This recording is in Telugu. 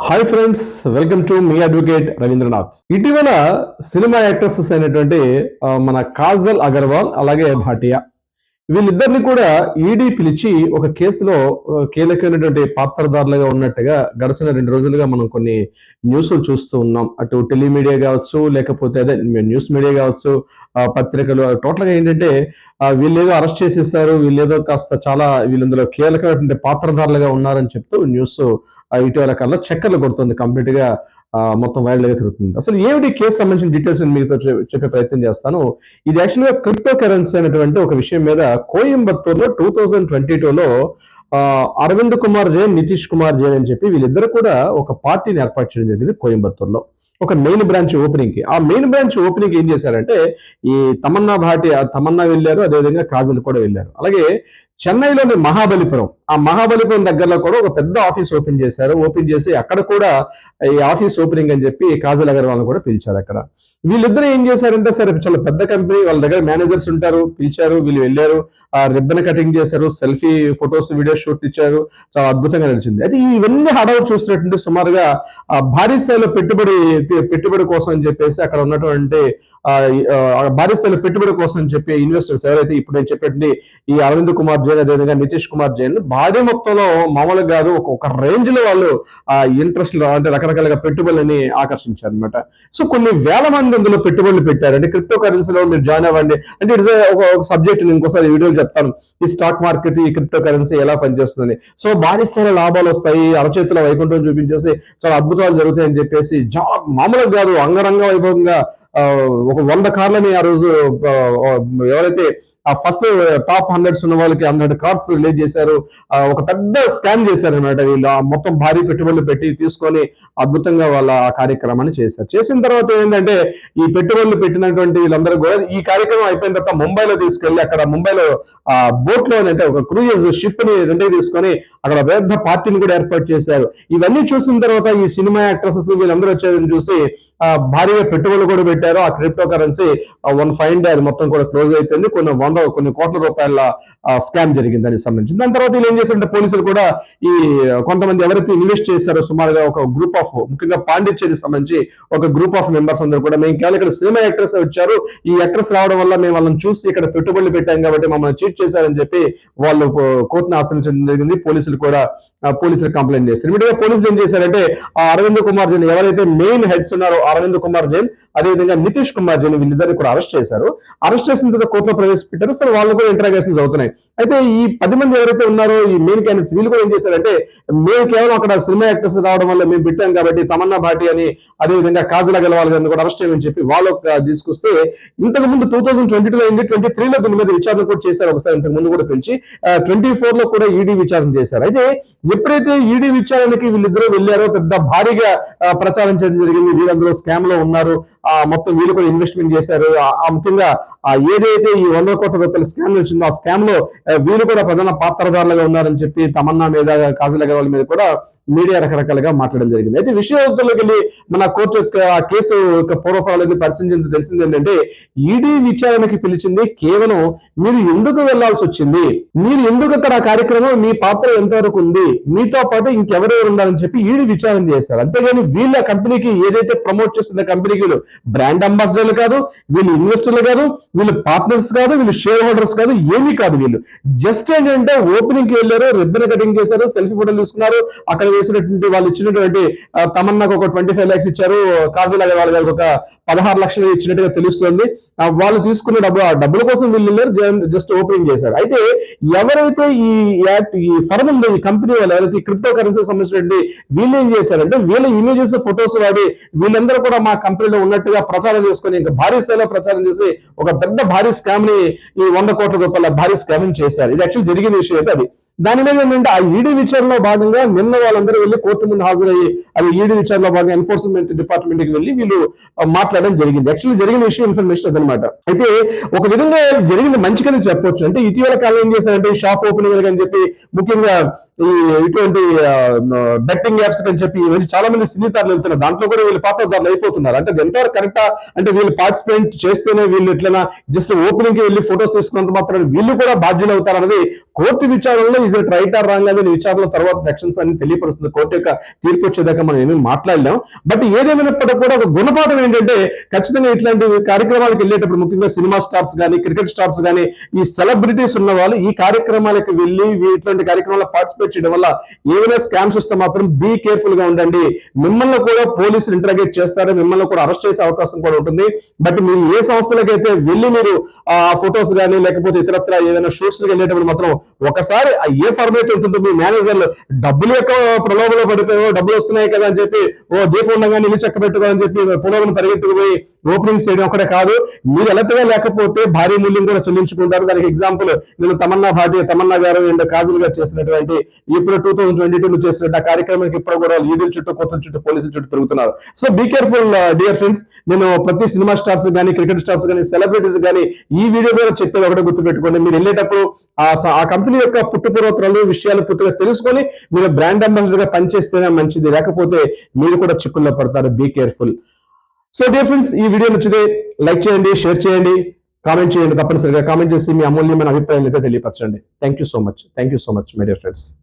హాయ్ ఫ్రెండ్స్, వెల్కమ్ టు మీ అడ్వకేట్ రవీంద్రనాథ్. ఇటీవల సినిమా యాక్ట్రెసెస్ అయినటువంటి మన కాజల్ అగర్వాల్ అలాగే భాటియా వీళ్ళిద్దరిని కూడా ఈడీ పిలిచి ఒక కేసులో కీలకమైనటువంటి పాత్రధారులుగా ఉన్నట్టుగా గడిచిన 2 రోజులుగా మనం కొన్ని న్యూస్లు చూస్తూ ఉన్నాం. అటు టెలిమీడియా కావచ్చు, లేకపోతే అదే న్యూస్ మీడియా కావచ్చు, పత్రికలు టోటల్గా ఏంటంటే వీళ్ళేదో అరెస్ట్ చేసేసారు, వీళ్ళేదో కాస్త చాలా వీళ్ళందులో కీలకమైనటువంటి పాత్రధారులుగా ఉన్నారని చెప్తూ న్యూస్ ఇటీవల కాలంలో చక్కర్లు కొడుతుంది, కంప్లీట్ గా మొత్తం వైరల్ గా తిరుగుతుంది. అసలు ఏమిటి కేసు సంబంధించిన డీటెయిల్స్ నేను మీతో చెప్పే ప్రయత్నం చేస్తాను. ఇది యాక్చువల్గా క్రిప్టో కరెన్సీ అనేటువంటి ఒక విషయం మీద కోయంబత్తూరులో 2022లో అరవింద్ కుమార్ జైన్, నితీష్ కుమార్ జైన్ అని చెప్పి వీళ్ళిద్దరు కూడా ఒక పార్టీని ఏర్పాటు చేయడం జరిగింది కోయంబత్తూరులో, ఒక మెయిన్ బ్రాంచ్ ఓపెనింగ్ కి. ఆ మెయిన్ బ్రాంచ్ ఓపెనింగ్ ఏం చేశారంటే ఈ తమన్నా వెళ్ళారు, అదేవిధంగా కాజల్ కూడా వెళ్ళారు. అలాగే చెన్నైలోని మహాబలిపురం, ఆ మహాబలిపురం దగ్గరలో కూడా ఒక పెద్ద ఆఫీస్ ఓపెన్ చేశారు. ఓపెన్ చేసి అక్కడ కూడా ఈ ఆఫీస్ ఓపెనింగ్ అని చెప్పి కాజల్ అగర్వాల్ కూడా పిలిచారు. అక్కడ వీళ్ళిద్దరు ఏం చేశారంటే, సరే చాలా పెద్ద కంపెనీ, వాళ్ళ దగ్గర మేనేజర్స్ ఉంటారు, పిలిచారు, వీళ్ళు వెళ్ళారు, రిబ్బన్ కటింగ్ చేశారు, సెల్ఫీ ఫొటోస్ వీడియో షూట్ ఇచ్చారు, చాలా అద్భుతంగా నడిచింది. అయితే ఇవన్నీ హడావుడు చూసినట్టుంటే సుమారుగా భారీ స్థాయిలో పెట్టుబడి కోసం అని చెప్పేసి అక్కడ ఉన్నటువంటి భారీ స్థాయిలో పెట్టుబడి కోసం అని చెప్పి ఇన్వెస్టర్స్ ఎవరైతే ఇప్పుడు నేను చెప్పేటువంటి ఈ అరవింద్ కుమార్ జైన్, అదేవిధంగా నితీష్ కుమార్ జైన్ భారీ మొత్తంలో మామూలుగా కాదు ఒక రేంజ్ లో వాళ్ళు ఇంట్రెస్ట్ అంటే రకరకాలుగా పెట్టుబడులని ఆకర్షించారు అనమాట. సో కొన్ని వేల మంది అందులో పెట్టుబడులు పెట్టారు. అంటే క్రిప్టో కరెన్సీలో మీరు జాయిన్ అవ్వండి అంటే ఇట్స్ ఒక సబ్జెక్ట్ నేను ఇంకోసారి వీడియోలు చెప్తాను, ఈ స్టాక్ మార్కెట్, ఈ క్రిప్టో కరెన్సీ ఎలా పనిచేస్తుందని. సో భారీ స్థాయిలో లాభాలు వస్తాయి, అరచేతిలో వైకుంఠం చూపించేసి చాలా అద్భుతాలు జరుగుతాయని చెప్పేసి మామూలుగా కాదు అంగరంగ వైభవంగా ఒక 100 కార్లని ఆ రోజు ఎవరైతే ఆ ఫస్ట్ టాప్ 100 ఉన్న వాళ్ళకి 100 కార్స్ రిలీజ్ చేశారు. ఒక పెద్ద స్కామ్ చేశారు అనమాట వీళ్ళు. మొత్తం భారీ పెట్టుబడులు పెట్టి తీసుకొని అద్భుతంగా వాళ్ళ ఆ కార్యక్రమాన్ని చేశారు. చేసిన తర్వాత ఏంటంటే ఈ పెట్టుబడులు పెట్టినటువంటి వీళ్ళందరూ కూడా ఈ కార్యక్రమం అయిపోయిన తర్వాత ముంబైలో తీసుకెళ్లి అక్కడ ముంబైలో బోట్ లో అంటే ఒక క్రూయిజ్ షిప్ ని రెండుకి తీసుకొని అక్కడ పెద్ద పార్టీని కూడా ఏర్పాటు చేశారు. ఇవన్నీ చూసిన తర్వాత ఈ సినిమా యాక్ట్రెసెస్ వీళ్ళందరూ వచ్చేదని చూసి భారీగా పెట్టుబడులు కూడా పెట్టారు. ఆ క్రిప్టో కరెన్సీ 1 ఫైన్ డే అది మొత్తం కూడా క్లోజ్ అయిపోయింది. కొన్ని కోట్ల రూపాయల స్కామ్ జరిగింది దానికి సంబంధించి. దాని తర్వాత వీళ్ళు ఏం చేశారంటే పోలీసులు కూడా ఈ కొంతమంది ఎవరైతే ఇన్వెస్ట్ చేశారో సుమారుగా ఒక గ్రూప్ ఆఫ్, ముఖ్యంగా పాండిచ్చేరికి సంబంధించి ఒక గ్రూప్ ఆఫ్ మెంబర్స్ అందరూ కూడా మేము కేవలం ఇక్కడ సినిమా యాక్టర్స్ వచ్చారు, ఈ యాక్టర్స్ రావడం వల్ల మేము వాళ్ళని చూసి ఇక్కడ పెట్టుబడులు పెట్టాం కాబట్టి మమ్మల్ని చీట్ చేశారని చెప్పి వాళ్ళు కోర్టును ఆశ్రయించడం జరిగింది. పోలీసులు కంప్లైంట్ చేశారు. ఇమీడియట్ గా పోలీసులు ఏం చేశారంటే ఆ అరవింద్ కుమార్ జైన్ ఎవరైతే మెయిన్ హెడ్స్ ఉన్నారో అరవింద్ కుమార్ జైన్, అదేవిధంగా నితీష్ కుమార్ జైన్ వీళ్ళిద్దరిని కూడా అరెస్ట్ చేశారు. అరెస్ట్ చేసిన తర్వాత కోర్టులో ప్రవేశపెట్టారు. సరే వాళ్ళు కూడా ఇంటరాగేషన్స్ అవుతున్నాయి. అయితే ఈ 10 మంది ఎవరైతే ఉన్నారో ఈ మెయిన్ క్యాండిడేట్స్ వీళ్ళు కూడా ఏం చేశారంటే మేము కేవలం అక్కడ సినిమా యాక్టర్స్ రావడం వల్ల మేము పెట్టాం కాబట్టి తమన్నా భాటి అని, అదేవిధంగా కాజల్ అగర్వాల్ గారిని కూడా అరెస్ట్ చేయమని చెప్పి వాళ్ళు తీసుకొస్తే ఇంతకు ముందు 2022 అయింది, 23లో దీని మీద విచారణ కూడా చేశారు ఒకసారి, ఇంతకు ముందు కూడా పిలిచి 24లో కూడా ఈడీ విచారణ చేశారు. అయితే ఎప్పుడైతే ఈడీ విచారణకి వీళ్ళిద్దరూ వెళ్ళారో పెద్ద భారీగా ప్రచారం చేయడం జరిగింది, వీళ్ళందరూ స్కామ్ లో ఉన్నారు, మొత్తం వీళ్ళు కూడా ఇన్వెస్ట్మెంట్ చేశారు, ముఖ్యంగా ఏదైతే ఈ 100 కోట్ల రూపాయల స్కామ్ వచ్చిందో ఆ స్కామ్ లో వీళ్ళు కూడా ప్రధాన పాత్రధారులుగా ఉన్నారని చెప్పి తమన్నా మీద, కాజల్ అగర్వాల్ మీద కూడా మీడియా రకరకాలుగా మాట్లాడడం జరిగింది. అయితే విషయంలోకి వెళ్ళి మన కోర్టు యొక్క కేసు యొక్క పూర్వపరాలను పరిశీలించి తెలిసింది ఏంటంటే ఈడీ విచారణకి పిలిచింది కేవలం మీరు ఎందుకు వెళ్లాల్సి వచ్చింది, మీరు ఎందుకు అక్కడ ఆ కార్యక్రమం, మీ పాత్ర ఎంతవరకు ఉంది, మీతో పాటు ఇంకెవరెవరు ఉండాలని చెప్పి ఈడీ విచారణ చేస్తారు. అంతేగాని వీళ్ళ కంపెనీకి ఏదైతే ప్రమోట్ చేస్తున్న కంపెనీకి వీళ్ళు బ్రాండ్ అంబాసిడర్లు కాదు, వీళ్ళు ఇన్వెస్టర్లు కాదు, వీళ్ళు పార్ట్నర్స్ కాదు, వీళ్ళు షేర్ హోల్డర్స్ కాదు, ఏమీ కాదు. వీళ్ళు జస్ట్ ఏంటంటే ఓపెనింగ్ కి వెళ్ళారు, రిబ్బన్ కటింగ్ చేశారు, సెల్ఫీ ఫోటోలు తీసుకున్నారు, అక్కడ వేసినటువంటి వాళ్ళు ఇచ్చినటువంటి తమన్నాకు ఒక 25 lakhs ఇచ్చారు, కాజల్ అగర్వాల్ గారికి ఒక 16 లక్షలు ఇచ్చినట్టుగా తెలుస్తుంది. వాళ్ళు తీసుకున్న డబ్బుల కోసం వీళ్ళు వెళ్ళారు, జస్ట్ ఓపెనింగ్ చేశారు. అయితే ఎవరైతే ఈ ఫర్మ్ ఉందో, ఈ కంపెనీ వాళ్ళు ఎవరైతే క్రిప్టో కరెన్సీ సంబంధించినటువంటి వీళ్ళు ఏం చేశారంటే వీళ్ళ ఇమేజెస్, ఫొటోస్ వాడి వీళ్ళందరూ కూడా మా కంపెనీలో ఉన్నట్టుగా ప్రచారం చేసుకొని ఇంకా భారీ స్థాయిలో ప్రచారం చేసి ఒక పెద్ద భారీ స్కామ్ ని, ఈ 100 కోట్ల రూపాయల భారీ స్కామ్ చేశారు. ఇది యాక్చువల్ జరిగిన విషయం అయితే అది. దాని మీద ఏంటంటే ఆ ఈడీ విచారణలో భాగంగా నిన్న వాళ్ళందరూ వెళ్ళి కోర్టు ముందు హాజరయ్యి అది ఈడీ విచారణలో భాగంగా ఎన్ఫోర్స్మెంట్ డిపార్ట్మెంట్ కి వెళ్ళి వీళ్ళు మాట్లాడడం జరిగింది. యాక్చువల్లీ జరిగిన విషయం ఇన్ఫర్మేషన్ అదనమాట. అయితే ఒక విధంగా జరిగింది మంచిగానే చెప్పొచ్చు. అంటే ఇటీవల కాలం ఏం చేశారంటే షాప్ ఓపెనింగ్ అని చెప్పి, ముఖ్యంగా ఈ ఇటువంటి బెట్టింగ్ యాప్స్ అని చెప్పి చాలా మంది సినీతారులు వెళ్తున్నారు, దాంట్లో కూడా వీళ్ళు పాత్రధారులు అయిపోతున్నారు. అంటే ఎంతవరకు కరెక్టా అంటే వీళ్ళు పార్టిసిపేట్ చేస్తేనే వీళ్ళు ఎట్లైనా జస్ట్ ఓపెనింగ్ కి వెళ్ళి ఫొటోస్ తీసుకున్నంత మాత్రం వీళ్ళు కూడా బాధ్యులు అవుతారన్నది కోర్టు విచారణలో is it right are wrong అనేది విచారణ తర్వాత సెక్షన్స్ అన్ని తెలియపరుస్తుంది. కోర్టు యొక్క తీర్పు వచ్చేదాకా మనం ఏమీ మాట్లాడలేం. బట్ ఏదేమైనప్పటికీ కూడా ఒక గుణపాఠం ఏంటంటే ఖచ్చితంగా ఇట్లాంటి కార్యక్రమాలకు వెళ్ళేటప్పుడు ముఖ్యంగా సినిమా స్టార్స్ కానీ క్రికెట్ స్టార్స్ కానీ ఈ సెలబ్రిటీస్ ఉన్న వాళ్ళు ఈ కార్యక్రమాలకు వెళ్ళి ఇట్లాంటి కార్యక్రమాల్లో పార్టిసిపేట్ చేయడం వల్ల ఏమైనా స్కామ్స్ వస్తే మాత్రం బీ కేర్ఫుల్ గా ఉండండి. మిమ్మల్ని కూడా పోలీసులు ఇంటరాగేట్ చేస్తారు, మిమ్మల్ని కూడా అరెస్ట్ చేసే అవకాశం కూడా ఉంటుంది. బట్ మీరు ఏ సంస్థలకైతే వెళ్ళి మీరు ఆ ఫొటోస్ కానీ లేకపోతే ఇతరత్ర ఏదైనా షూట్స్ వెళ్ళేటప్పుడు మాత్రం ఒకసారి ఏ ఫార్మేట్ ఉంటుందో మీ మేనేజర్లు డబ్బుల యొక్క ప్రలోభంలో పడిపోయి డబ్బులు వస్తున్నాయి కదా అని చెప్పి దీపం ఉండగానే ఇల్లు చక్క పెట్టుకోవాలని చెప్పి పొలవను పరిగెత్తుకుపోయి ఓపెనింగ్ చేయడం ఒకటే కాదు, మీరు ఎలక్ట్ గా లేకపోతే భారీ మూల్యం కూడా చెల్లించుకుంటారు. దానికి ఎగ్జాంపుల్ నేను తమన్నా గారు అండ్ కాజల్ గారు చేసినటువంటి ఇప్పుడు 2022 చేసినట్టు ఆ కార్యక్రమానికి ఇప్పుడు కూడా లీడర్ చుట్టూ కొత్త చుట్టూ పోలీసుల చుట్టూ తిరుగుతున్నారు. So be careful dear friends. నేను ప్రతి సినిమా స్టార్స్ కానీ క్రికెట్ స్టార్స్ కానీ సెలబ్రిటీస్ కానీ ఈ వీడియో ద్వారా చెప్పేది ఒకటే గుర్తుపెట్టుకోండి, మీరు వెళ్ళేటప్పుడు ఆ కంపెనీ యొక్క పుట్టుపూర్వోత్తరాలు విషయాలు పూర్తిగా తెలుసుకొని మీరు బ్రాండ్ అంబాసిడర్ గా పనిచేస్తేనే మంచిది, లేకపోతే మీరు కూడా చిక్కుల్లో పడతారు. Be careful. So dear friends, ఈ వీడియో నచ్చితే లైక్ చేయండి, షేర్ చేయండి, కామెంట్ చేయండి. తప్పనిసరిగా కామెంట్ చేసి మీ అమూల్యమైన అభిప్రాయాలు అయితే తెలియపరచండి. Thank you so much my dear friends.